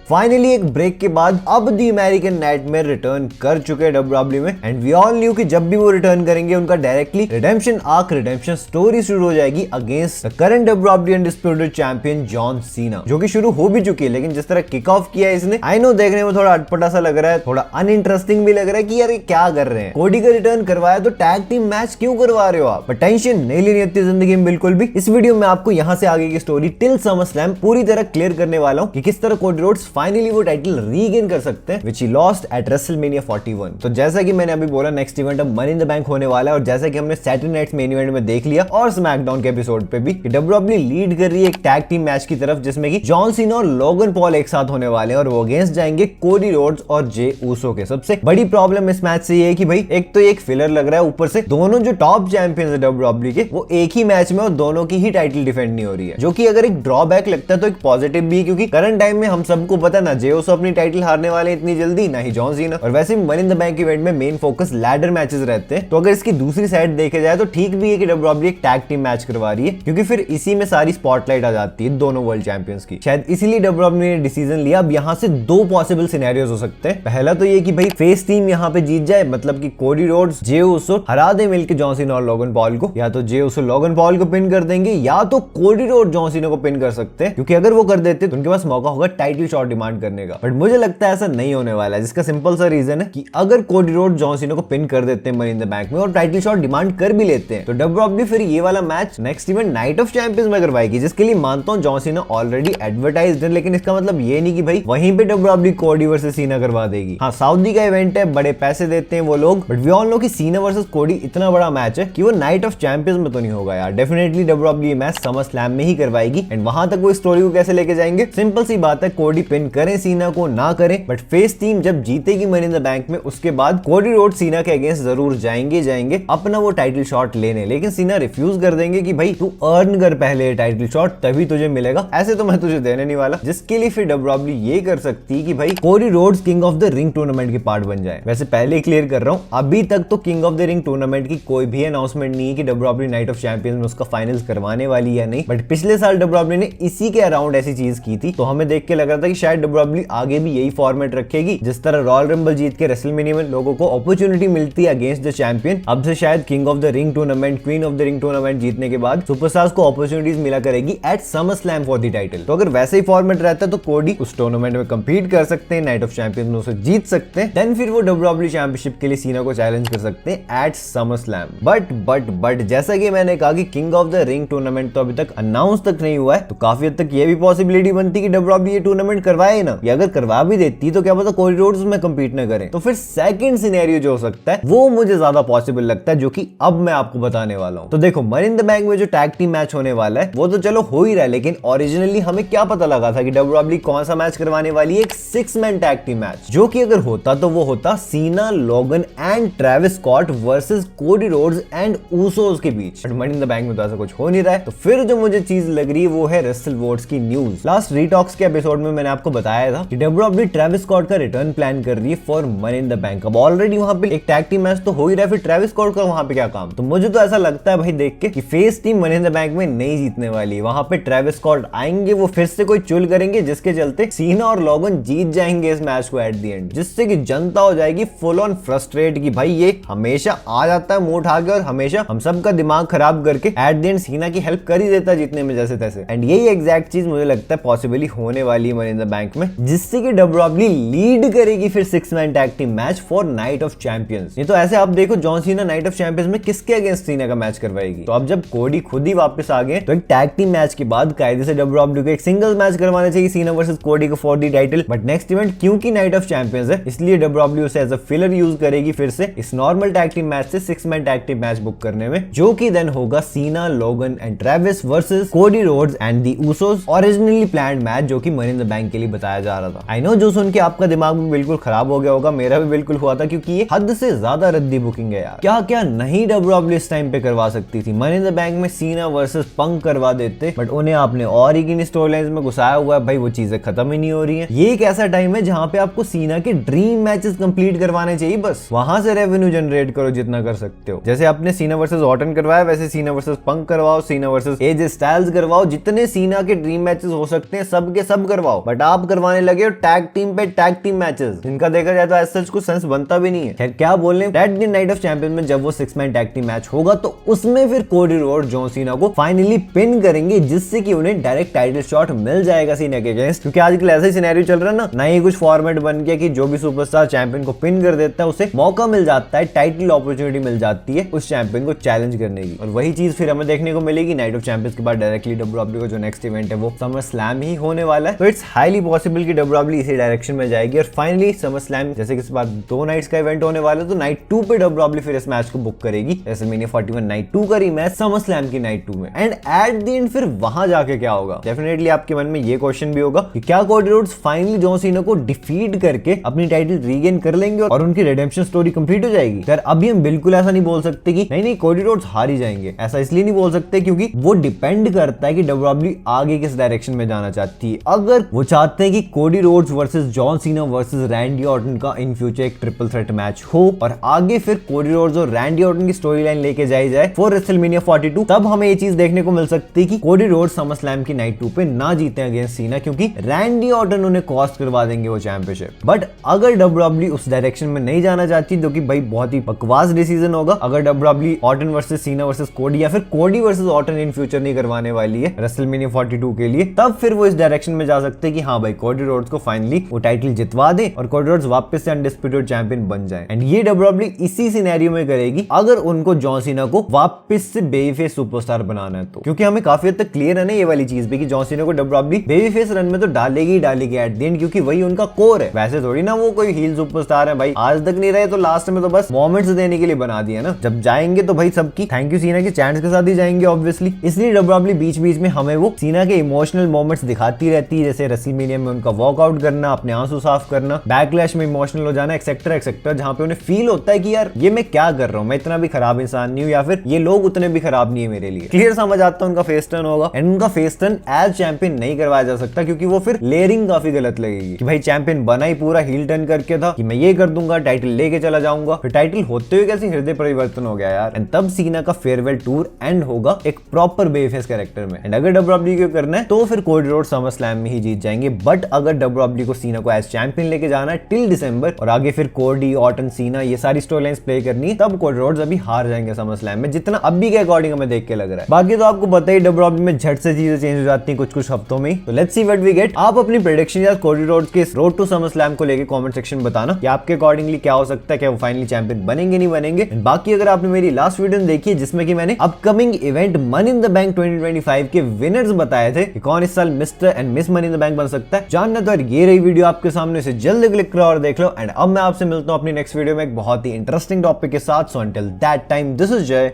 Finally एक break के बाद अब दी अमेरिकन नाइटमेयर रिटर्न कर चुके हैं डब्ल्यूडब्ल्यूई में एंड वी ऑल न्यू कि जब भी वो रिटर्न करेंगे उनका directly redemption arc, redemption story शुरू हो जाएगी against the current WWE undisputed champion John Cena, जो कि शुरू हो भी चुकी है। लेकिन जिस तरह किक ऑफ किया है इसने, आई नो देखने में थोड़ा अटपटा सा लग रहा है, थोड़ा अनइंटरेस्टिंग भी लग रहा है कि यार ये क्या कर रहे हैं। कोडी का रिटर्न करवाया तो टैग टीम मैच क्यों करवा रहे हो आप? बट टेंशन नहीं लेनी अपनी जिंदगी में बिल्कुल भी। इस वीडियो में आपको यहां से आगे की स्टोरी टिल समरस्लैम पूरी तरह क्लियर करने वाला हूं कि किस तरह कोडी रोड्स फाइनली वो टाइटल रीगेन कर सकते हैं which he lost eight WrestleMania 41। तो जैसा कि मैंने अभी बोला, नेक्स्ट इवेंट अब मनी इन द बैंक होने वाला है और जैसा कि हमने सैटरडे नाइट्स मेन इवेंट में देख लिया और स्मैकडाउन के एपिसोड पे भी कि डब्ल्यूडब्ल्यूई लीड कर रही है एक टैग टीम मैच की तरफ जिसमें कि जॉन सीना और लोगन पॉल एक साथ होने वाले हैं और वो अगेंस्ट जाएंगे कोडी रोड्स और जे ऊसो के। सबसे बड़ी प्रॉब्लम इस मैच से ये है कि भाई एक तो एक फिलर लग रहा है, ऊपर से दोनों जो टॉप चैंपियंस है डब्ल्यूडब्ल्यूई के वो एक ही मैच में और दोनों की ही टाइटल डिफेंड नहीं हो रही है, जो कि अगर एक ड्रॉबैक लगता है तो एक पॉजिटिव भी, क्योंकि करंट टाइम में हम सबको पता ना जे ऊसो अपनी टाइटल हारने वाले इतनी जल्दी, ना ही जॉन सीना। और वैसे money in the bank event में मेन फोकस लैडर मैचेस रहते हैं, तो अगर इसकी दूसरी साइड देखे जाए तो ठीक भी है कि डब्ल्यूडब्ल्यूई एक टैग टीम मैच करवा रही है, क्योंकि फिर इसी में सारी स्पॉटलाइट आ जाती है दोनों वर्ल्ड चैंपियंस की। शायद इसीलिए डब्ल्यूडब्ल्यूई ने डिसीजन लिया। अब यहाँ से दो पॉसिबल सिनेरियोज हो सकते हैं। पहला तो ये कि भाई फेस टीम यहाँ पे जीत जाए, मतलब कि कोडी रोड्स जे ऊसो हरा दे मिलके जॉन सीना और लोगन पॉल को, या तो जे ऊसो लोगन पॉल को पिन कर देंगे या तो कोडी रोड जॉन सीना को पिन कर सकते हैं, क्योंकि अगर वो कर देते तो उनके पास मौका होगा टाइटल शॉट डिमांड करने का। बट मुझे लगता है ऐसा नहीं होने वाला है, जिसका सिंपल सा रीजन है कि अगर कोडी रोड जॉन सीना को पिन कर देते हैं मनी इन द बैंक में और टाइटल शॉट डिमांड कर भी लेते हैं तो डब्ल्यूडब्ल्यूई फिर ये वाला match next event night of champions में करवाएगी, जिसके लिए मानता हूं जॉन सीना ऑलरेडी एडवर्टाइज्ड है, लेकिन इसका मतलब ये नहीं कि भाई वहीं पे डब्ल्यूडब्ल्यूई कोडी वर्सेस सीना करवा देगी। हाँ, सऊदी का इवेंट है, बड़े पैसे देते हैं वो लोग, बट वी ऑल नो कि सीना वर्सेस कोडी इतना बड़ा मैच है कि वो नाइट ऑफ चैंपियंस में तो नहीं होगा यार। डेफिनेटली डब्ल्यूडब्ल्यूई मैच समरस्लैम में ही करवाएगी एंड वहां तक वो स्टोरी को कैसे लेके जाएंगे, सिंपल सी बात है, कोडी पिन करें सीना को ना करें, बट फेस टीम जब जीतेगी मनी इन द बैंक में उसके बाद कोडी रोड सीना के अगेंस्ट जरूर जाएंगे अपना वो टाइटल शॉट लेने, लेकिन सीना रिफ्यूज कर देंगे कि भाई तू अर्न कर पहले टाइटल शॉट तभी तुझे मिलेगा, ऐसे तो मैं तुझे देने नहीं वाला। जिसके लिए फिर डब्ल्यूडब्ल्यूई ये कर सकती कि भाई Cody Rhodes king of the Ring tournament के पार्ट बन जाए। वैसे पहले ही क्लियर कर रहा हूं, अभी तक तो king of the Ring tournament की कोई भी अनाउंसमेंट नहीं है कि डब्ल्यूडब्ल्यूई नाइट ऑफ चैंपियंस में उसका फाइनल्स करवाने वाली या नहीं, बट पिछले साल डब्ल्यूडब्ल्यूई ने इसी के अराउंड ऐसी चीज की थी, तो हमें देख के लग रहा था कि शायद डब्ल्यूडब्ल्यूई आगे भी यही फॉर्मेट रखेगी। जिस तरह रॉयल रंबल जीत के रेसलमेनिया में लोगों को अपॉर्चुनिटी मिलती है अगेंस्ट द चैंपियन, अब से शायद King of the Ring tournament, Queen of the Ring tournament जीतने के बाद सुपरस्टार्स को अपॉर्चुनिटीज मिला करेगी at SummerSlam for the title. तो अगर वैसे ही फॉर्मेट रहता है तो कोडी उस टूर्नामेंट में कंपीट कर सकते हैं, नाइट ऑफ चैंपियंस में उसे जीत सकते हैं, देन फिर वो डब्ल्यूडब्ल्यूई चैंपियनशिप के लिए सीना को चैलेंज कर सकते हैं एट समरस्लैम। बट जैसा कि मैंने कहा कि king of the Ring tournament तो अभी तक अनाउंस तक नहीं हुआ है, तो काफी हद तक ये भी पॉसिबिलिटी बनती कि डब्ल्यूडब्ल्यूई ये टूर्नामेंट करवाए ना, या अगर करवा भी देती तो क्या पता कोडी रोड्स में कंपीट न करें। तो फिर सेकंड सिनेरियो जो हो सकता है वो मुझे ज्यादा पॉसिबल लगता है, जो कि अब मैं आपको बताने वाला हूं। तो देखो, मनी इन द बैंक में जो टैग टीम मैच होने वाला है वो तो चलो हो ही रहा है, लेकिन ओरिजिनली हमें क्या पता लगा था कि डब्ल्यूडब्ल्यूई कौन सा मैच करवाने वाली है, एक 6 मैन टैग टीम मैच, जो कि अगर होता तो वो होता Cena, Logan and Travis Scott versus Cody Rhodes and Usos के बीच। But money in the bank में तो ऐसा कुछ हो नहीं रहा है, तो फिर जो मुझे चीज लग रही है वो है रेसल वोट्स की न्यूज। लास्ट रीटॉक्स के एपिसोड में मैंने आपको बताया था कि डब्ल्यूडब्ल्यूई ट्रेविस स्कॉट का रिटर्न प्लान कर रही है for money in the bank. अब ऑलरेडी वहां पे एक टैग टीम मैच तो हो ही रहा है, फिर ट्रेविस स्कॉट का वहां पे क्या काम? तो मुझे तो ऐसा लगता है भाई देख के कि face team money in the bank में नहीं जीतने वाली, वहां पे ट्रेविस स्कॉट आएंगे, वो फिर से कोई चुल करेंगे जिसके चलते सीना और लोगन जीत जाएंगे इस मैच को एट द एंड, जिससे कि जनता हो जाएगी फुल ऑन फ्रस्ट्रेट कि भाई ये हमेशा आ जाता है मुंह उठा के और हमेशा हम सबका दिमाग खराब करके एट द एंड सीना की हेल्प कर ही देता है जीतने में जैसे तैसे। एंड यही एग्जैक्ट चीज मुझे लगता है पॉसिबली होने वाली है मनी इन द बैंक में, जिससे कि डब्ल्यूडब्ल्यूई लीड करेगी फिर 6 man tag team match for night of champions. ये तो ऐसे आप देखो, John Cena night of champions में किसके अगेंस्ट सीना का मैच करवाएगी? तो अब जब कोडी खुद ही वापस आ गए तो एक टैग टीम मैच के बाद कायदे से डब्ल्यूडब्ल्यूई को एक सिंगल मैच करवाना चाहिए सीना वर्सेस कोडी को for the title, but next event क्योंकि नाइट ऑफ चैंपियंस है इसलिए डब्ल्यूडब्ल्यूई उसे एज अ फिलर यूज करेगी फिर से इस नॉर्मल टैग टीम मैच से 6 man tag team match book करने में, जो कि देन होगा सीना, Logan and Travis versus Cody Rhodes and the Usos, originally planned match जो कि मनी इन द बैंक के लिए बताया जा रहा था। आई नो जो सुन के आपका दिमाग भी बिल्कुल खराब हो गया होगा, मेरा भी बिल्कुल हुआ था, क्योंकि ये हद से ज्यादा रद्दी बुकिंग है यार। क्या क्या नहीं डब्ल्यूडब्ल्यूई इस टाइम पे करवा सकती थी। मनी इन द बैंक में सीना वर्सेस पंक करवा देते, बट उन्हें आपने और ही किन स्टोरी लाइंस में घुसाया हुआ है, भाई वो चीजें खत्म ही नहीं हो रही है। ये एक ऐसा टाइम है जहां पे आपको सीना के ड्रीम मैचेस कंप्लीट करवाने चाहिए, बस वहां से रेवेन्यू जनरेट करो जितना कर सकते हो। जैसे आपने सीना वर्सेस ऑर्टन करवाया, वैसे सीना वर्सेस पंक करवाओ, सीना वर्सेस एजे स्टाइल्स करवाओ, जितने सीना के ड्रीम मैचेस हो सकते हैं सब के सब करवाओ, बट आप आप करवाने लगे हो टैग टीम पे टैग टीम मैचेस, जिनका देखा जाए तो ऐसा कुछ सेंस बनता भी नहीं है। खैर क्या बोलने, दैट नाइट ऑफ चैंपियन में जब वो 6 मैन टैग टीम मैच होगा तो उसमें फिर कोडी रोड जॉन सीना को फाइनली पिन करेंगे, जिससे कि उन्हें डायरेक्ट टाइटल शॉट मिल जाएगा सीना के अगेंस्ट। क्योंकि आजकल ऐसा ही सिनेरियो चल रहा है ना ही कुछ फॉर्मेट बन गया कि जो भी सुपरस्टार चैंपियन को पिन कर देता है उसे मौका मिल जाता है, टाइटल अपॉर्चुनिटी मिल जाती है उस चैंपियन को चैलेंज करने की। और वही चीज फिर हमें देखने को मिलेगी नाइट ऑफ चैंपियंस के बाद डायरेक्टली डब्ल्यूडब्ल्यूई का जो नेक्स्ट इवेंट है वो समर स्लैम ही होने वाला है। तो इट्स हाईली पॉसिबल कि डब्ल्यूडब्ल्यूई इसी डायरेक्शन में जाएगी। और फाइनली समर स्लैम जैसे कि इस बार 2 नाइट्स का इवेंट होने वाला है, तो नाइट 2 पे डब्ल्यूडब्ल्यूई फिर इस मैच को बुक करेगी। रेसलमेनिया 41 नाइट 2 का रीमैच समर स्लैम की नाइट 2 में। एंड एट द एंड फिर वहां जाके क्या होगा, डेफिनेटली आपके मन में ये क्वेश्चन भी होगा कि क्या Cody Rhodes finally John Cena को डिफीट करके अपनी टाइटल रीगेन कर लेंगे और उनकी रिडेम्पशन स्टोरी कंप्लीट हो जाएगी। यार अभी हम बिल्कुल ऐसा नहीं बोल सकते कि नहीं कोडी रोड्स हार ही जाएंगे। ऐसा इसलिए नहीं बोल सकते क्योंकि वो डिपेंड करता है कि डब्ल्यूडब्ल्यूई आगे किस डायरेक्शन में जाना चाहती है। अगर वो चाहते हैं कि Cody Rhodes versus John Cena versus Randy Orton का इन फ्यूचर एक ट्रिपल थ्रेट मैच हो और आगे फिर कोडी रोड्स और रैंडी ऑर्टन की स्टोरी लाइन लेके जाई जाए फॉर रेसलमेनिया 42, तब हमें ये चीज देखने को मिल सकती है कि कोडी रोड्स समर स्लैम की नाइट 2 पे ना जीते अगेंस्ट सीना, क्योंकि रैंडी ऑर्टन उन्हें कॉस्ट करवा देंगे वो चैंपियनशिप। बट अगर डब्ल्यूडब्ल्यूई उस डायरेक्शन में नहीं जाना चाहती, जो कि भाई बहुत ही बकवास डिसीजन होगा, अगर WWE Orton versus Cena versus कोडी या फिर कोडी वर्सेस ऑर्टन इन फ्यूचर नहीं करवाने वाली है रेसलमेनिया 42 के लिए, तब फिर वो इस डायरेक्शन में जा सकते हैं कि हाँ भाई कोडी रोड्स को फाइनली वो टाइटल जितवा दे और कोडी रोड्स वापस से अनडिस्प्यूटेड चैंपियन बन जाए। एंड ये डब्ल्यूडब्ल्यूई इसी सिनेरियो में करेगी अगर उनको जॉन सीना को वापस से बेबीफेस सुपरस्टार बनाना है तो। क्योंकि हमें काफी हद तक क्लियर है ना ये वाली चीज भी कि जॉन सीना को डब्ल्यूडब्ल्यूई बेबीफेस रन में तो डालेगी ही डालेगी एट द एंड, क्योंकि वही उनका कोर है। वैसे थोड़ी ना वो कोई हील सुपरस्टार है भाई, आज तक नहीं रहे तो लास्ट में तो बस मोमेंट्स देने के लिए बना दिया ना। जब जाएंगे तो भाई सबकी थैंक यू सीना के चैंट्स के साथ ही जाएंगे ऑब्वियसली। इसलिए डब्ल्यूडब्ल्यूई बीच बीच में हमें वो सीना के इमोशनल मोमेंट्स दिखाती रहती है, जैसे रेसलमेनिया में उनका वॉकआउट करना, अपने आंसू साफ करना, बैकलैश में इमोशनल हो जाना, एक्सेट्रा एक्सेट्रा, जहां पे उन्हें फील होता है कि यार ये मैं क्या कर रहा हूं, मैं इतना भी खराब इंसान नहीं हूं या फिर ये लोग उतने भी खराब नहीं है मेरे लिए। क्लियर समझ आता है उनका फेस टर्न होगा। एंड उनका फेस टर्न एज चैंपियन नहीं करवाया जा सकता क्योंकि वो फिर लेयरिंग काफी गलत लगेगी कि भाई चैंपियन बना ही पूरा हील टर्न करके था कि मैं ये कर दूंगा, टाइटल लेके चला जाऊंगा, फिर टाइटल होते हुए कैसे हृदय परिवर्तन हो गया यार। एंड तब सीना का फेयरवेल टूर एंड होगा एक प्रॉपर बेफेस कैरेक्टर में। एंड अगर डब्ल्यूडब्ल्यूई को करना है तो फिर कोडी रोड्स समर स्लैम में ही जीत जाएंगे। बट अगर डब्ल्यूडब्ल्यूई को सीना को एज चैंपियन लेके जाना है टिल दिसंबर और आगे फिर कोडी ऑर्टन सीना ये सारी स्टोरी लाइंस प्ले करनी है, तब कोडी रोड्स अभी हार जाएंगे समर स्लैम में, जितना अभी के अकॉर्डिंग हमें देख के लग रहा है। बाकी तो आपको पता ही डब्ल्यूडब्ल्यूई में झट से चीजें चेंज हो जाती हैं कुछ हफ्तों में। तो let's see what we get. आप अपनी प्रेडिक्शन या कोडी रोड्स के रोड टू समर स्लैम को लेके कमेंट सेक्शन बताना कि आपके अकॉर्डिंगली क्या हो सकता है, क्या वो फाइनली चैंपियन बनेंगे नहीं बनेंगे। बाकी अगर आपने मेरी लास्ट वीडियो देखी है जिसमें कि मैंने upcoming event money in the bank 2025 के विनर्स बताए थे कि कौन इस साल mister and miss money in the bank बन सकता है, जानना तो ये रही वीडियो आपके सामने, से जल्दी क्लिक करो और देख लो। एंड अब मैं आपसे मिलता हूं अपनी नेक्स्ट वीडियो में एक बहुत ही इंटरेस्टिंग टॉपिक के साथ। So until that time this is जय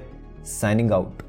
साइनिंग आउट।